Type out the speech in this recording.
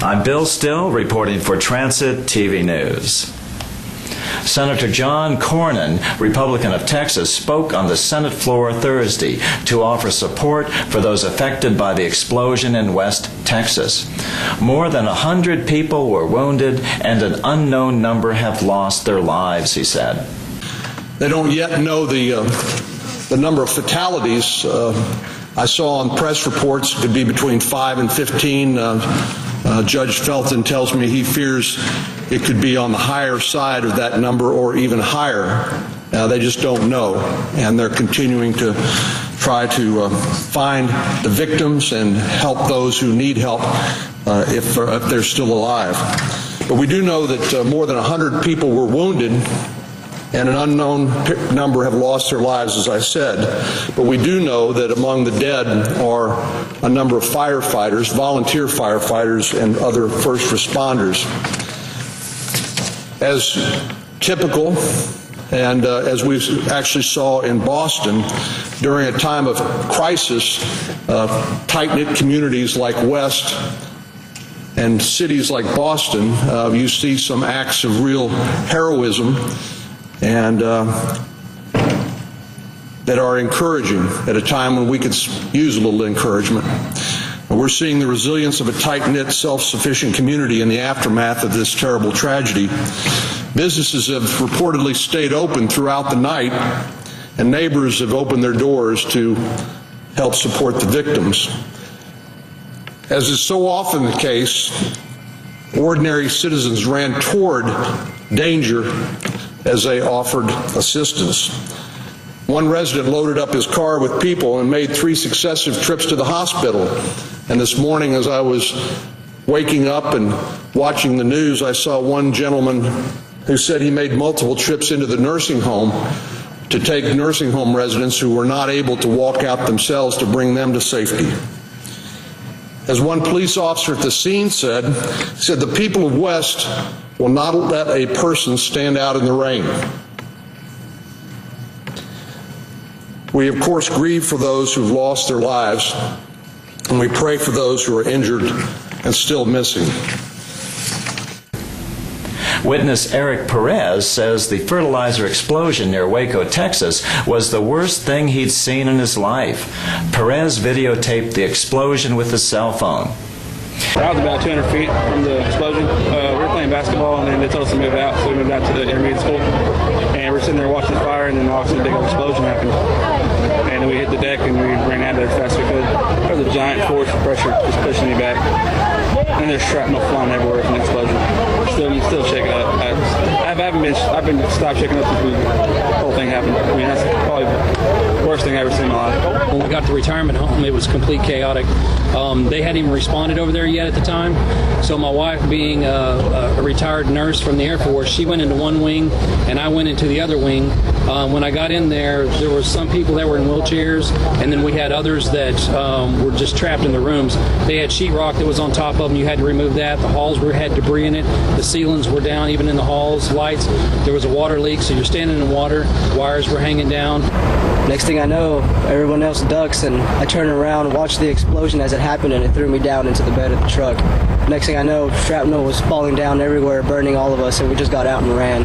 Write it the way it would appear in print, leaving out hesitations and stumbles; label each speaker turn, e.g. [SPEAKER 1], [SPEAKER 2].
[SPEAKER 1] I'm Bill Still, reporting for Transit TV News. Senator John Cornyn, Republican of Texas, spoke on the Senate floor Thursday to offer support for those affected by the explosion in West Texas. More than 100 people were wounded and an unknown number have lost their lives, he said.
[SPEAKER 2] They don't yet know the number of fatalities. I saw on press reports it could be between 5 and 15. Judge Felton tells me he fears it could be on the higher side of that number or even higher. They just don't know, and they're continuing to try to find the victims and help those who need help if they're still alive. But we do know that more than 100 people were wounded and an unknown number have lost their lives, as I said. But we do know that among the dead are a number of firefighters, volunteer firefighters, and other first responders. As typical, and as we actually saw in Boston, during a time of crisis, tight-knit communities like West and cities like Boston, you see some acts of real heroism and that are encouraging at a time when we could use a little encouragement. We're seeing the resilience of a tight-knit, self-sufficient community in the aftermath of this terrible tragedy. Businesses have reportedly stayed open throughout the night, and neighbors have opened their doors to help support the victims. As is so often the case, ordinary citizens ran toward danger as they offered assistance. One resident loaded up his car with people and made 3 successive trips to the hospital. And this morning, as I was waking up and watching the news, I saw one gentleman who said he made multiple trips into the nursing home to take nursing home residents who were not able to walk out themselves to bring them to safety. As one police officer at the scene said, the people of West will not let a person stand out in the rain. We, of course, grieve for those who've lost their lives, and we pray for those who are injured and still missing.
[SPEAKER 1] Witness Eric Perez says the fertilizer explosion near Waco, Texas, was the worst thing he'd seen in his life. Perez videotaped the explosion with his cell phone.
[SPEAKER 3] I was about 200 feet from the explosion. We were playing basketball, and then they told us to move out, so we moved out to the intermediate school. And we're sitting there watching the fire, and then all of a sudden a big explosion happened. And then we hit the deck, and we ran out of there as fast as we could. There was a giant force of pressure just pushing me back. And there's shrapnel flying everywhere from the explosion. You still shaking up. I've been stopped shaking up since the whole thing happened. I mean, that's probably the worst thing I've ever seen in my life.
[SPEAKER 4] When we got to the retirement home, it was complete chaotic. They hadn't even responded over there yet at the time. So my wife, being a retired nurse from the Air Force, she went into one wing and I went into the other wing. When I got in there were some people that were in wheelchairs, and then we had others that were just trapped in the rooms. They had sheetrock that was on top of them. You had to remove that. The halls had debris in it. The ceilings were down, even in the halls. Lights. There was a water leak, so you're standing in water. Wires were hanging down.
[SPEAKER 5] Next thing I know, everyone else ducks, and I turned around and watched the explosion as it happened, and it threw me down into the bed of the truck. Next thing I know, shrapnel was falling down everywhere, burning all of us, and we just got out and ran.